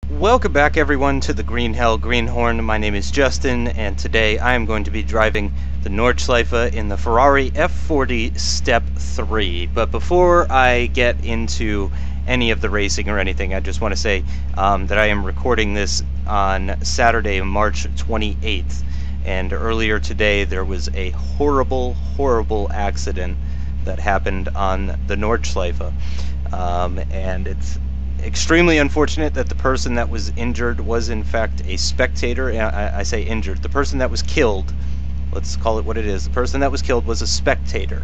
Welcome back everyone to the Green Hell Greenhorn. My name is Justin and today I am going to be driving the Nordschleife in the Ferrari F40 Step 3. But before I get into any of the racing or anything, I just want to say that I am recording this on Saturday, March 28th. And earlier today there was a horrible accident that happened on the Nordschleife. And it's extremely unfortunate that the person that was injured was in fact a spectator. I say injured. The person that was killed, let's call it what it is, the person that was killed was a spectator.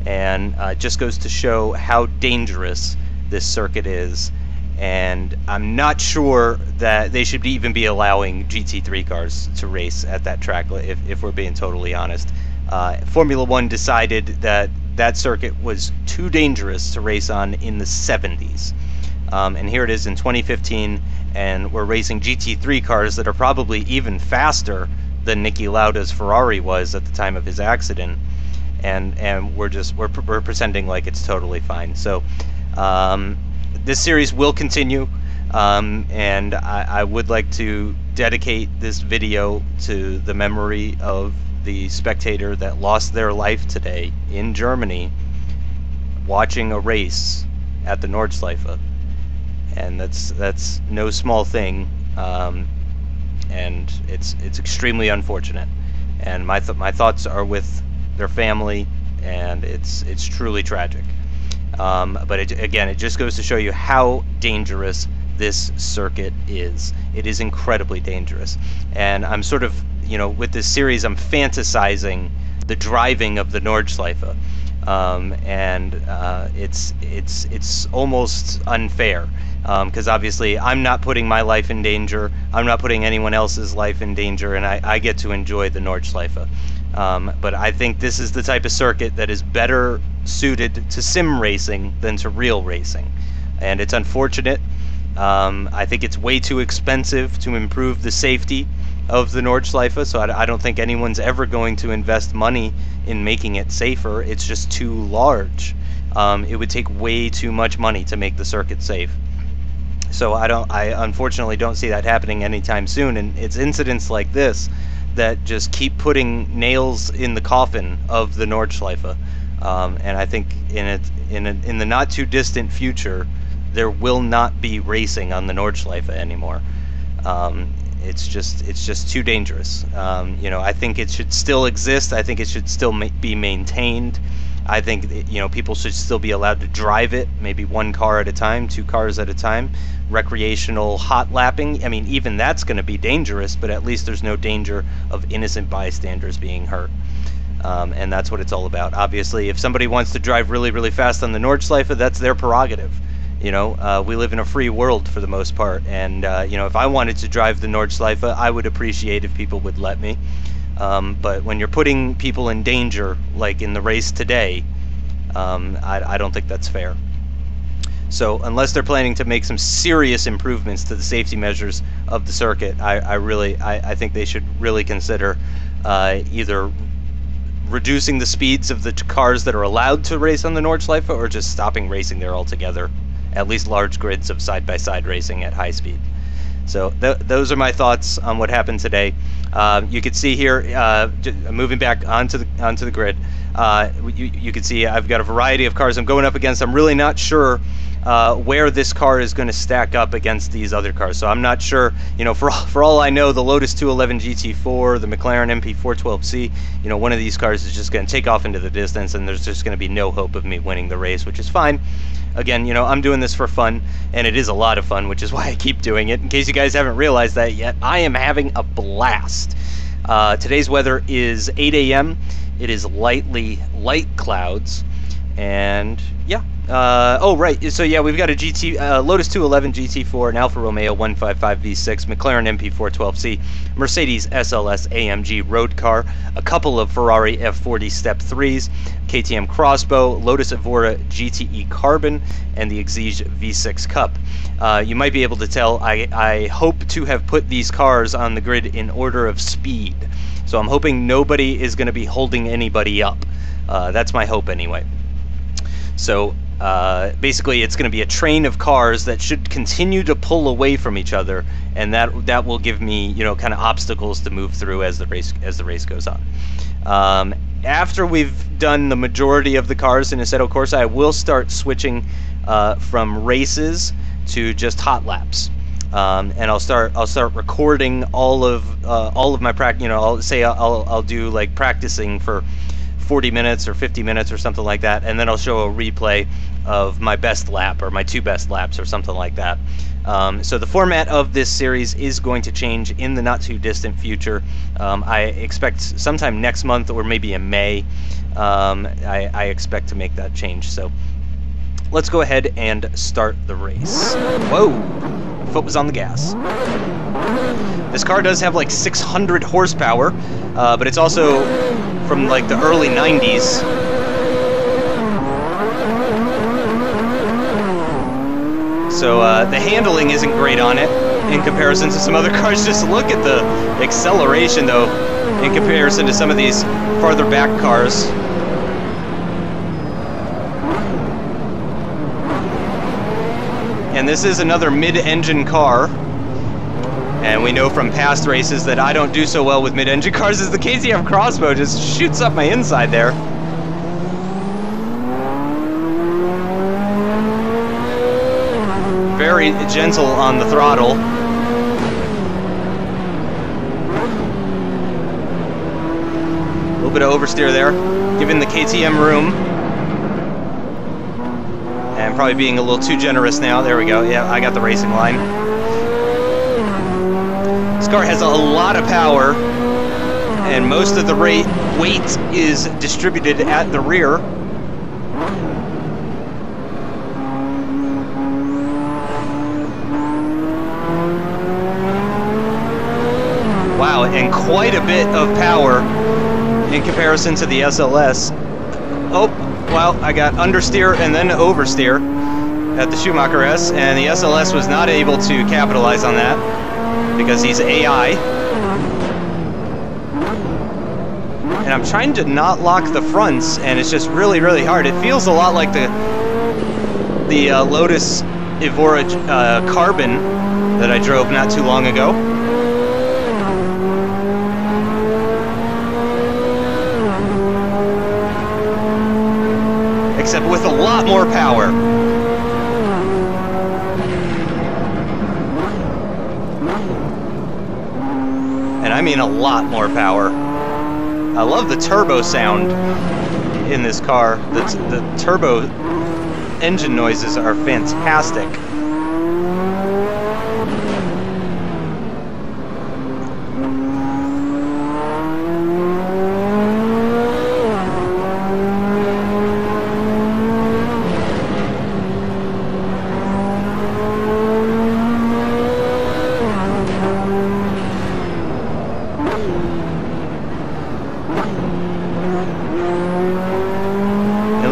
And it just goes to show how dangerous this circuit is. And I'm not sure that they should even be allowing GT3 cars to race at that track, if we're being totally honest. Formula One decided that that circuit was too dangerous to race on in the 70s. And here it is in 2015, and we're racing GT3 cars that are probably even faster than Niki Lauda's Ferrari was at the time of his accident, and we're pretending like it's totally fine. So this series will continue, and I would like to dedicate this video to the memory of the spectator that lost their life today in Germany watching a race at the Nordschleife. And that's no small thing, and it's extremely unfortunate. And my thoughts are with their family, and it's truly tragic. But again, it just goes to show you how dangerous this circuit is. It is incredibly dangerous, and I'm sort of, with this series, I'm fantasizing the driving of the Nordschleife, and it's almost unfair. Because obviously I'm not putting my life in danger, I'm not putting anyone else's life in danger, and I get to enjoy the Nordschleife. But I think this is the type of circuit that is better suited to sim racing than to real racing. And it's unfortunate. I think it's way too expensive to improve the safety of the Nordschleife, so I don't think anyone's ever going to invest money in making it safer. It's just too large. It would take way too much money to make the circuit safe. So I unfortunately don't see that happening anytime soon, and it's incidents like this that just keep putting nails in the coffin of the Nordschleife. And I think in the not too distant future, there will not be racing on the Nordschleife anymore. It's just too dangerous. I think it should still exist. I think it should still be maintained. I think people should still be allowed to drive it, maybe one car at a time, two cars at a time. Recreational hot lapping, I mean, even that's going to be dangerous, but at least there's no danger of innocent bystanders being hurt. And that's what it's all about. Obviously, if somebody wants to drive really fast on the Nordschleife, that's their prerogative. We live in a free world for the most part, and if I wanted to drive the Nordschleife, I would appreciate if people would let me. But when you're putting people in danger, like in the race today, I don't think that's fair. So unless they're planning to make some serious improvements to the safety measures of the circuit, I think they should really consider either reducing the speeds of the cars that are allowed to race on the Nordschleife, or just stopping racing there altogether. At least large grids of side-by-side racing at high speed. So those are my thoughts on what happened today. You can see here, moving back onto the grid, you can see I've got a variety of cars I'm going up against. I'm really not sure where this car is going to stack up against these other cars. So I'm not sure, for all I know, the Lotus 211 GT4, the McLaren MP412C, one of these cars is just going to take off into the distance, and there's just going to be no hope of me winning the race, which is fine. Again, I'm doing this for fun, and it is a lot of fun, which is why I keep doing it. In case you guys haven't realized that yet, I am having a blast. Today's weather is 8 a.m. It is light clouds, and yeah. Oh, right. So yeah, we've got a Lotus 211 GT4, an Alfa Romeo 155 V6, McLaren MP412C, Mercedes SLS AMG road car, a couple of Ferrari F40 Step 3s, KTM Crossbow, Lotus Evora GTE Carbon, and the Exige V6 Cup. You might be able to tell I hope to have put these cars on the grid in order of speed. So I'm hoping nobody is going to be holding anybody up. That's my hope anyway. So Basically, it's going to be a train of cars that should continue to pull away from each other, and that will give me, you know, kind of obstacles to move through as the race goes on. After we've done the majority of the cars in Assetto Corsa, I will start switching from races to just hot laps. And I'll start recording all of my practice. You know, I'll do like practicing for 40 minutes or 50 minutes or something like that, and then I'll show a replay of my best lap or my 2 best laps or something like that. So the format of this series is going to change in the not too distant future. I expect sometime next month or maybe in May, I expect to make that change. So let's go ahead and start the race. Whoa, foot was on the gas. This car does have like 600 horsepower, but it's also from like the early 90s. So the handling isn't great on it in comparison to some other cars. Just look at the acceleration though in comparison to some of these farther back cars. And this is another mid-engine car. And we know from past races that I don't do so well with mid-engine cars, as the KTM Crossbow just shoots up my inside there. Very gentle on the throttle. A little bit of oversteer there, giving the KTM room. And probably being a little too generous now. There we go. Yeah, I got the racing line. This car has a lot of power, and most of the weight is distributed at the rear. Wow, and quite a bit of power in comparison to the SLS. Oh, well, I got understeer and then oversteer at the Schumacher S, and the SLS was not able to capitalize on that because he's AI. And I'm trying to not lock the fronts, and it's just really, really hard. It feels a lot like the Lotus Evora Carbon that I drove not too long ago. Except with a lot more power. And I mean a lot more power. I love the turbo sound in this car. The turbo engine noises are fantastic.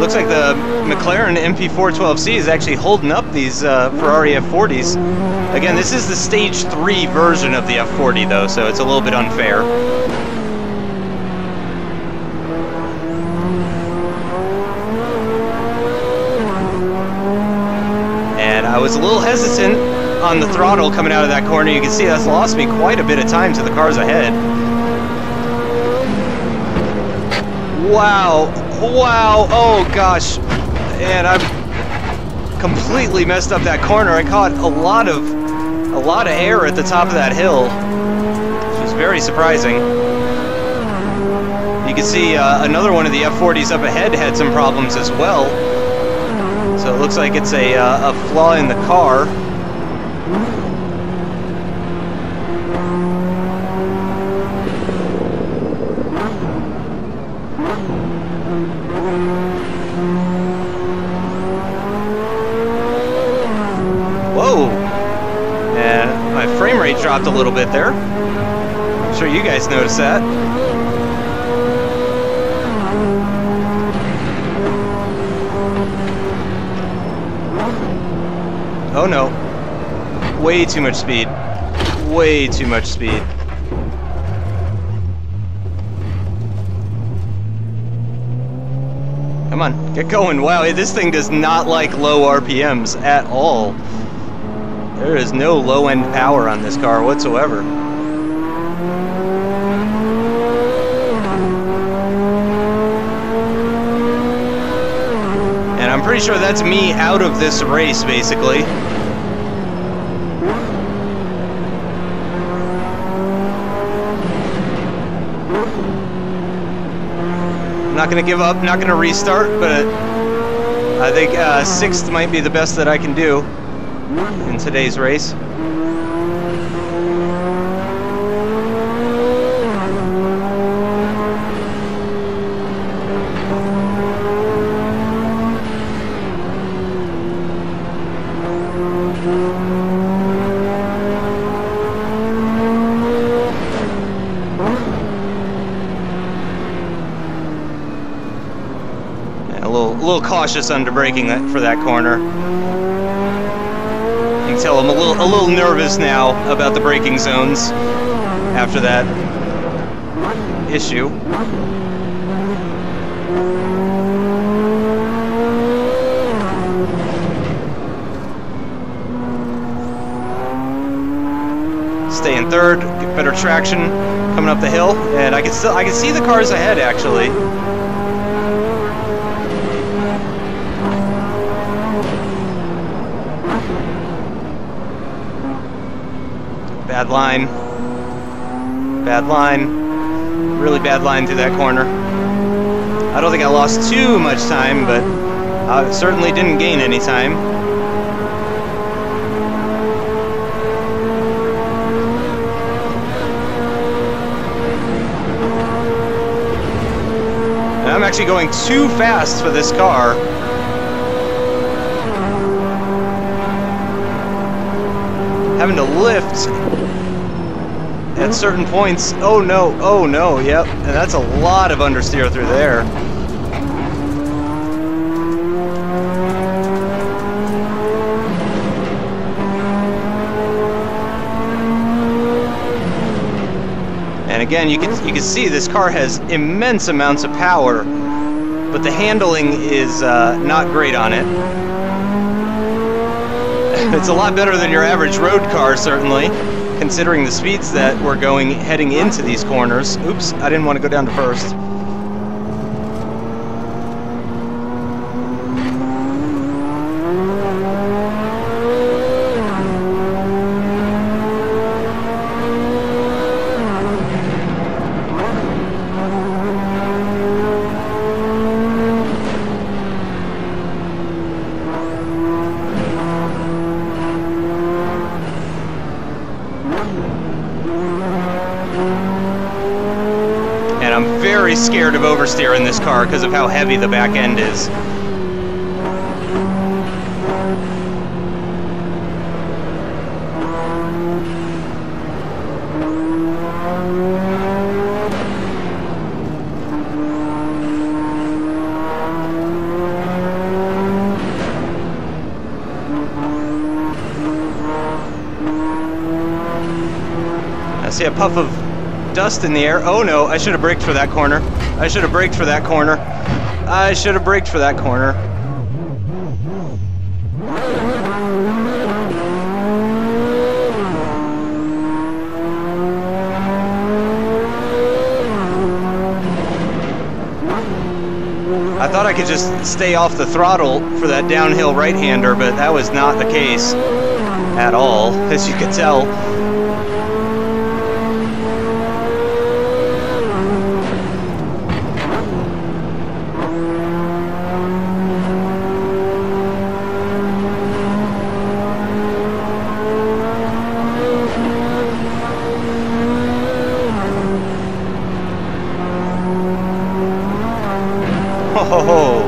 Looks like the McLaren MP412C is actually holding up these Ferrari F40s. Again, this is the Stage 3 version of the F40 though, so it's a little bit unfair. And I was a little hesitant on the throttle coming out of that corner. You can see that's lost me quite a bit of time to the cars ahead. Wow. Wow, oh gosh, and I've completely messed up that corner. I caught a lot of air at the top of that hill, which was very surprising. You can see another one of the F40s up ahead had some problems as well, so it looks like it's a flaw in the car. Whoa! And my frame rate dropped a little bit there. I'm sure you guys noticed that. Oh no. Way too much speed. Way too much speed. Come Come on, get going. Wow, this thing does not like low RPMs at all. There is no low-end power on this car whatsoever. And I'm pretty sure that's me out of this race, basically. I'm not going to give up, not going to restart, but I think 6th might be the best that I can do in today's race. A little cautious under braking for that corner. You can tell I'm a little nervous now about the braking zones after that issue. Stay in third, get better traction coming up the hill, and I can see the cars ahead actually. Bad line, really bad line through that corner. I don't think I lost too much time, but I certainly didn't gain any time. And I'm actually going too fast for this car. Having to lift at certain points. Oh no, yep. And that's a lot of understeer through there. And again, you can see this car has immense amounts of power, but the handling is not great on it. It's a lot better than your average road car, certainly, considering the speeds that we're heading into these corners. Oops, I didn't want to go down to first. Very scared of oversteer in this car because of how heavy the back end is. I see a puff of dust in the air. Oh no, I should have braked for that corner. I should have braked for that corner. I should have braked for that corner. I thought I could just stay off the throttle for that downhill right-hander, but that was not the case at all, as you could tell. Oh,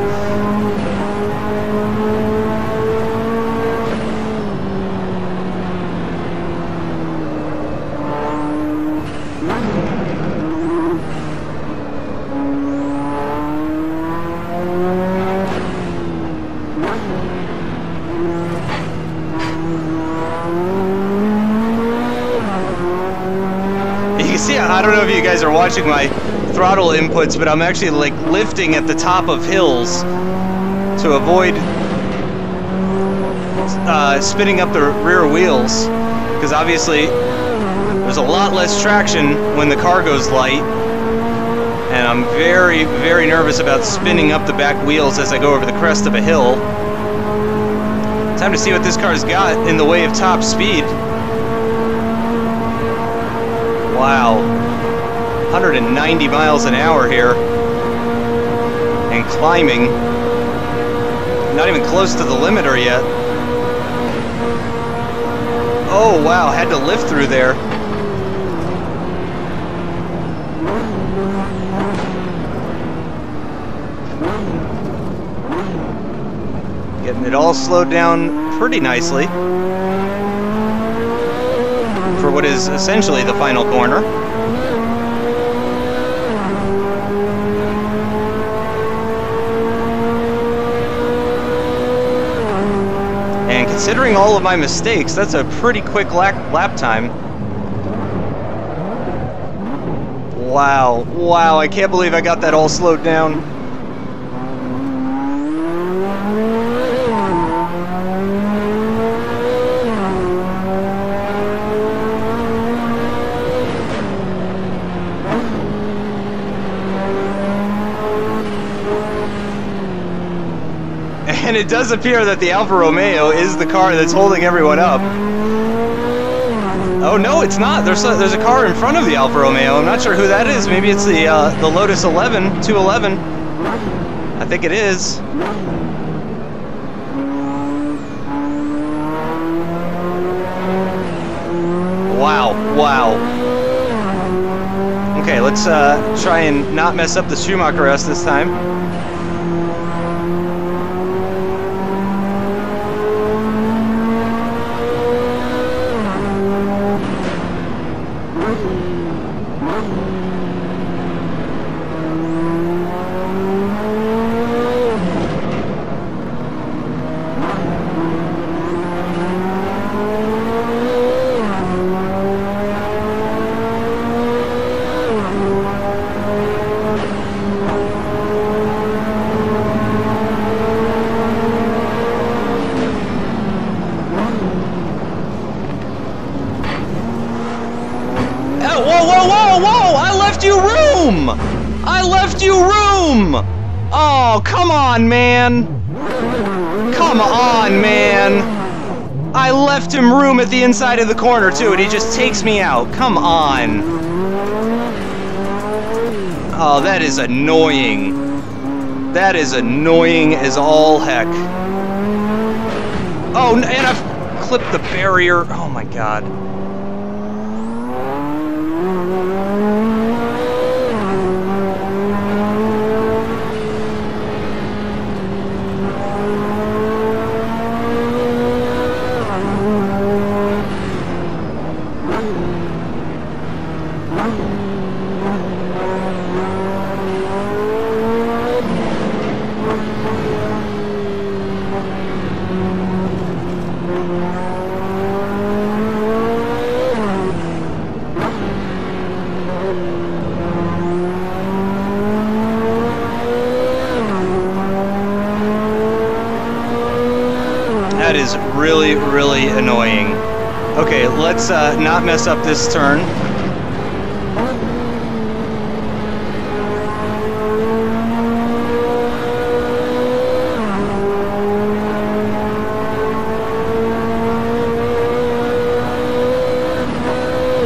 you can see, I don't know if you guys are watching my throttle inputs, but I'm actually like lifting at the top of hills to avoid spinning up the rear wheels, because obviously there's a lot less traction when the car goes light, and I'm very, very nervous about spinning up the back wheels as I go over the crest of a hill. Time to see what this car's got in the way of top speed. Wow, 190 miles an hour here, and climbing. Not even close to the limiter yet. Oh wow, had to lift through there. Getting it all slowed down pretty nicely for what is essentially the final corner. And considering all of my mistakes, that's a pretty quick lap time. Wow, wow, I can't believe I got that all slowed down. And it does appear that the Alfa Romeo is the car that's holding everyone up. Oh no, it's not. There's a car in front of the Alfa Romeo. I'm not sure who that is. Maybe it's the Lotus 211. I think it is. Wow, wow. Okay, let's try and not mess up the Schumacher S this time. I left you room! Oh, come on, man! Come on, man! I left him room at the inside of the corner, too, and he just takes me out. Come on. Oh, that is annoying. That is annoying as all heck. Oh, and I've clipped the barrier. Oh, my God. That is really, really annoying. Okay, let's not mess up this turn.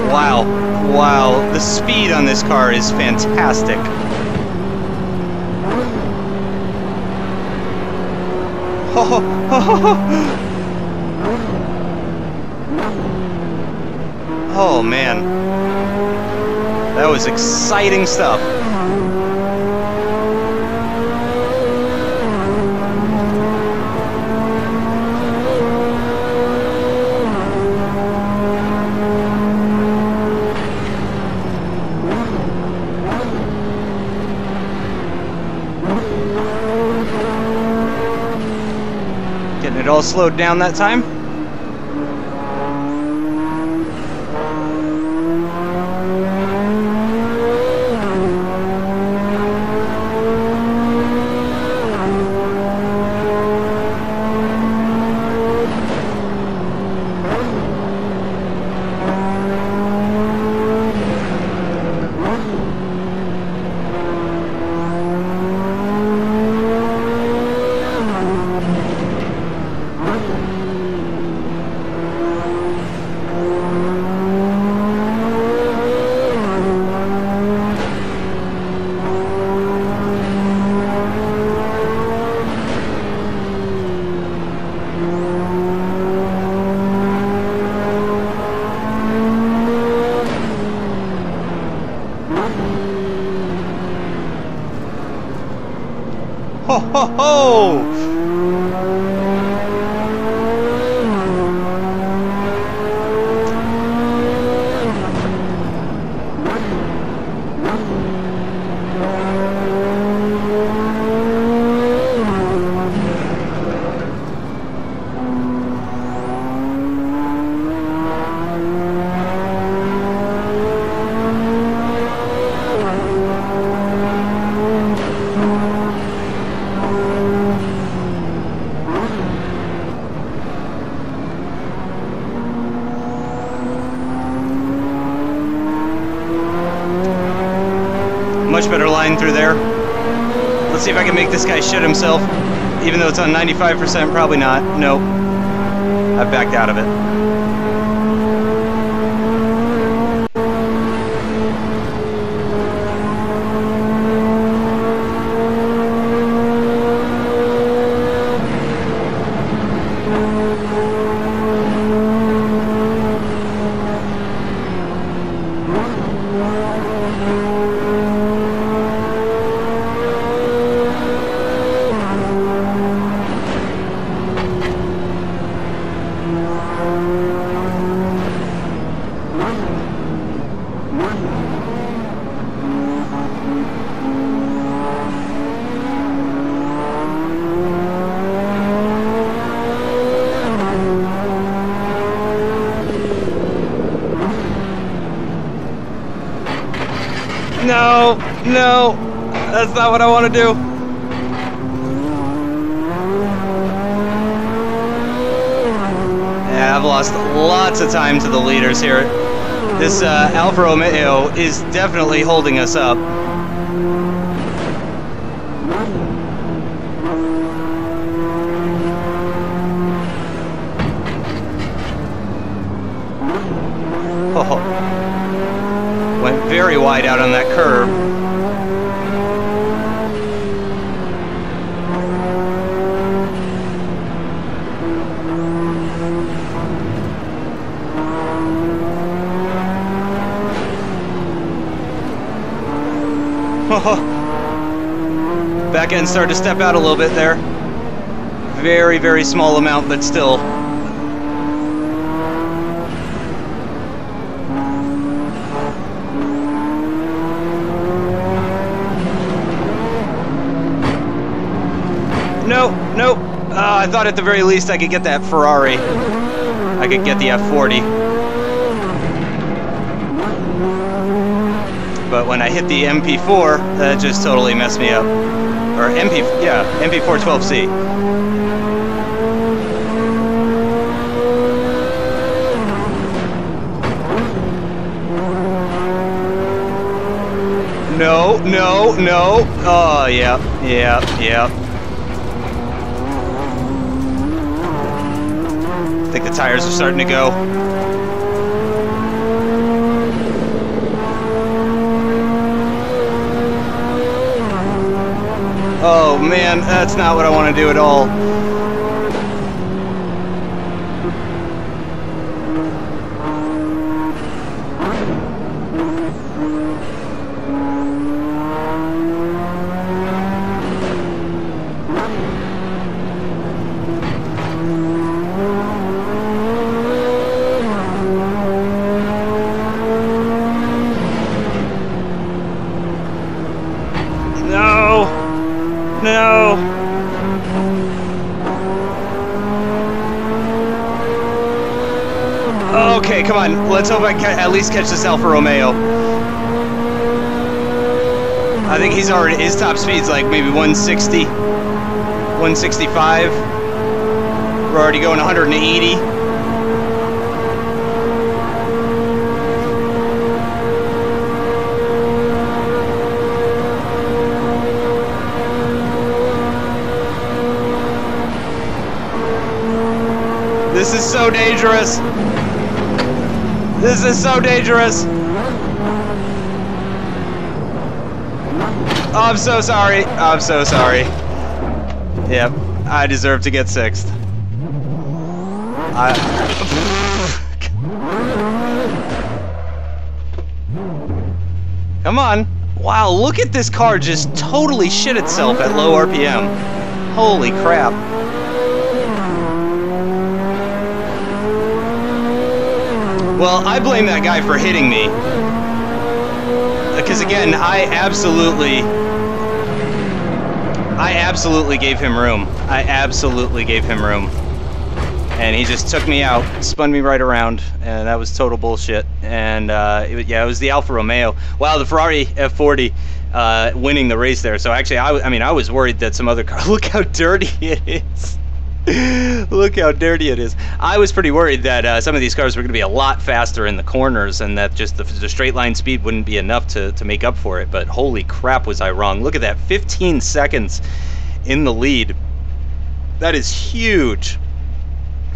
Wow, wow, the speed on this car is fantastic. Oh man, that was exciting stuff. Getting it all slowed down that time. ho ho ho! Much better line through there. Let's see if I can make this guy shit himself. Even though it's on 95%, probably not. Nope. I've backed out of it. No, no, that's not what I want to do. Yeah, I've lost lots of time to the leaders here. This Alfa Romeo is definitely holding us up. Oh. Went very wide out on that curve. Back end started to step out a little bit there. Very, very small amount, but still. No, no. I thought at the very least I could get that Ferrari. I could get the F40. But when I hit the MP4, that just totally messed me up. Or MP412C. No, no, no. Oh, yeah, yeah, yeah. I think the tires are starting to go. Oh man, that's not what I want to do at all. No! Okay, come on. Let's hope I can at least catch this Alfa Romeo. I think he's already, his top speed's like maybe 160, 165. We're already going 180. This is so dangerous. This is so dangerous. Oh, I'm so sorry. I'm so sorry. Yep, I deserve to get sixth. Come on. Wow, look at this car just totally shit itself at low RPM. Holy crap. Well, I blame that guy for hitting me. Because again, I absolutely gave him room. I absolutely gave him room. And he just took me out, spun me right around, and that was total bullshit. And yeah, it was the Alfa Romeo. Wow, the Ferrari F40 winning the race there. So actually, I was worried that some other car. Look how dirty it is. Look how dirty it is. I was pretty worried that some of these cars were going to be a lot faster in the corners, and that just the straight line speed wouldn't be enough to make up for it. But holy crap, was I wrong. Look at that, 15 seconds in the lead. That is huge.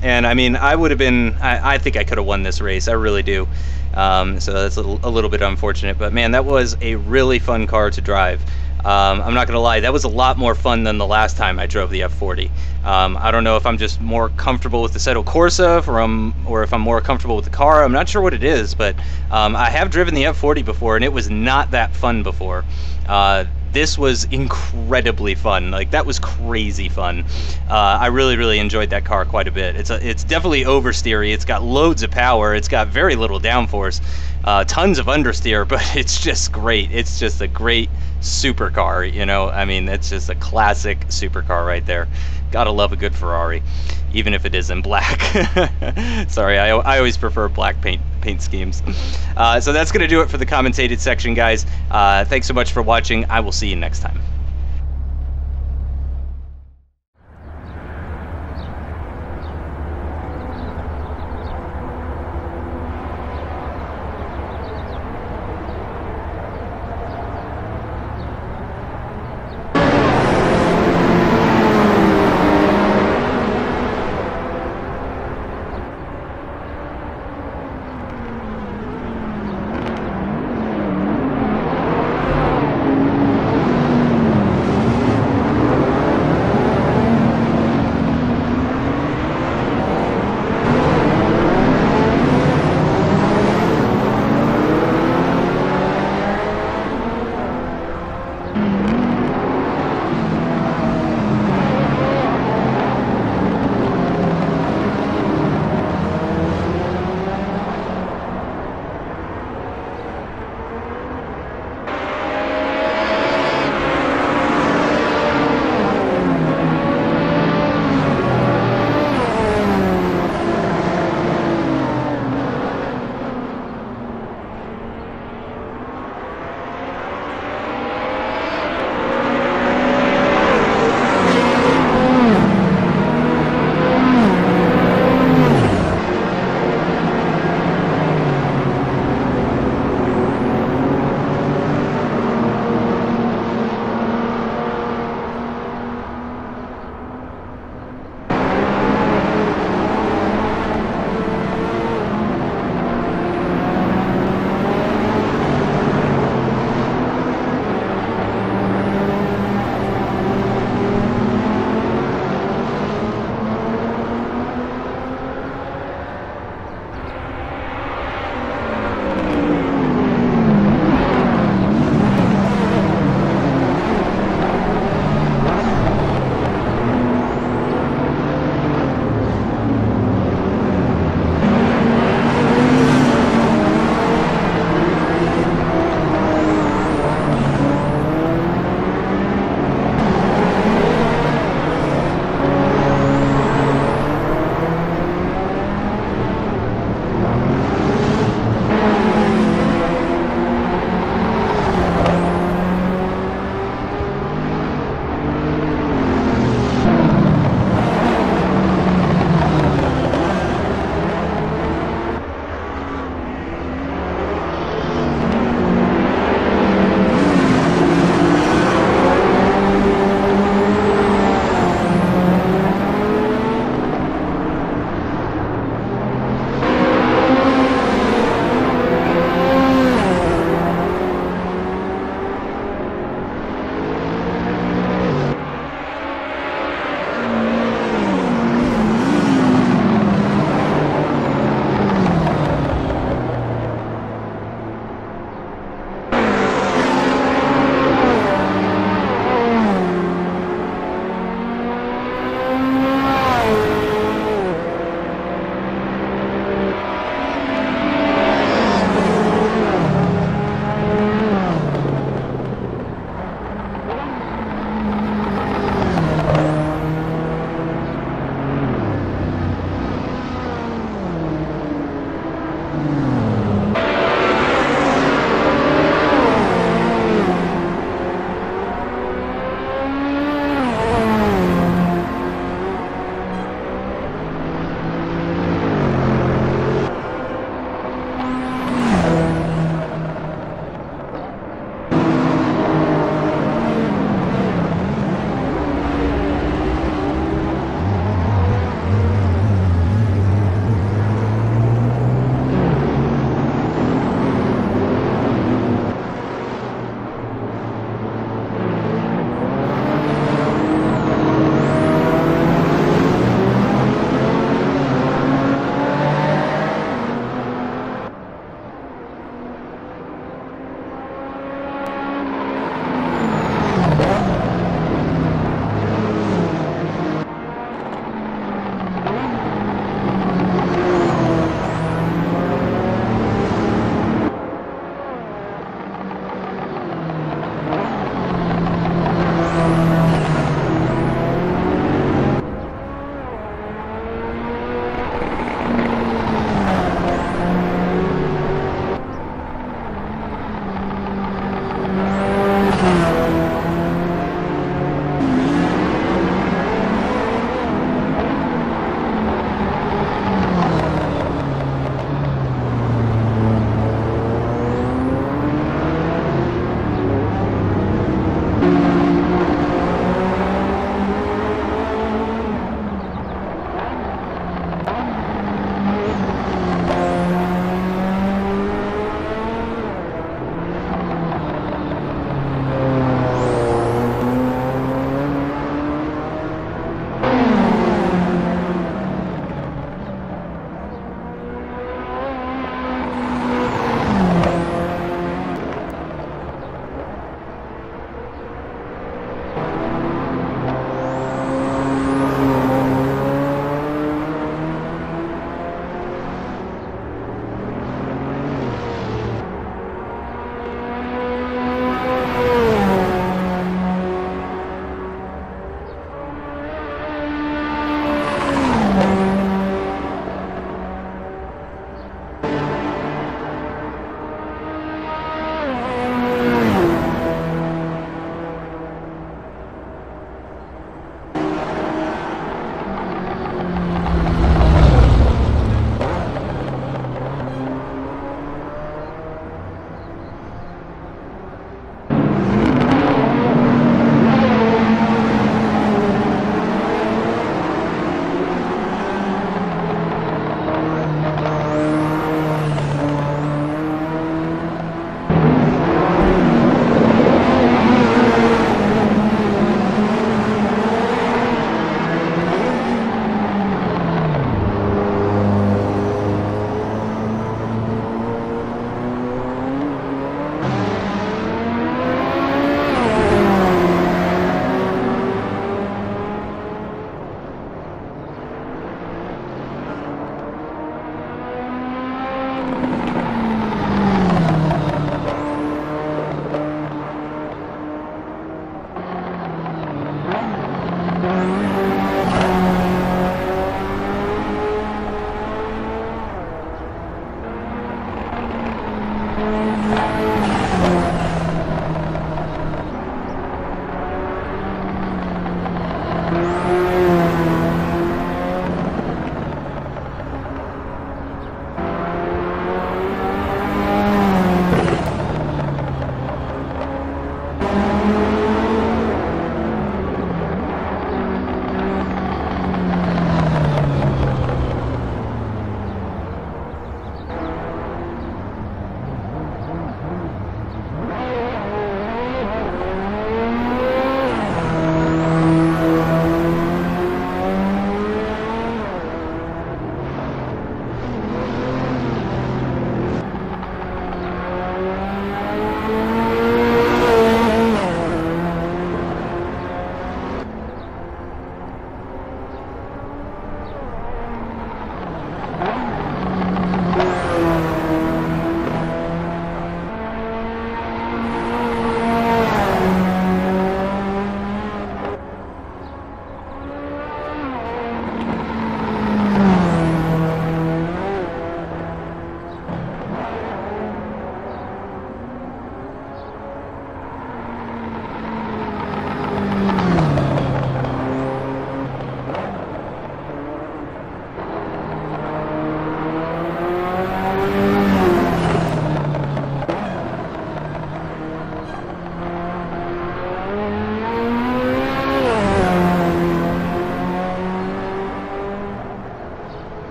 And I mean, I would have been, I think I could have won this race. I really do. So that's a little bit unfortunate. But man, that was a really fun car to drive. I'm not gonna lie, that was a lot more fun than the last time I drove the F40. I don't know if I'm just more comfortable with the Assetto Corsa or if I'm more comfortable with the car. I'm not sure what it is, but I have driven the F40 before, and it was not that fun before. This was incredibly fun. Like, that was crazy fun. I really enjoyed that car quite a bit. It's definitely oversteery. It's got loads of power. It's got very little downforce, tons of understeer, but it's just great. It's just a great supercar, you know. I mean, it's just a classic supercar right there. Gotta love a good Ferrari, even if it is in black. Sorry, I always prefer black paint schemes. So that's gonna do it for the commentated section, guys. Thanks so much for watching. I will see you next time.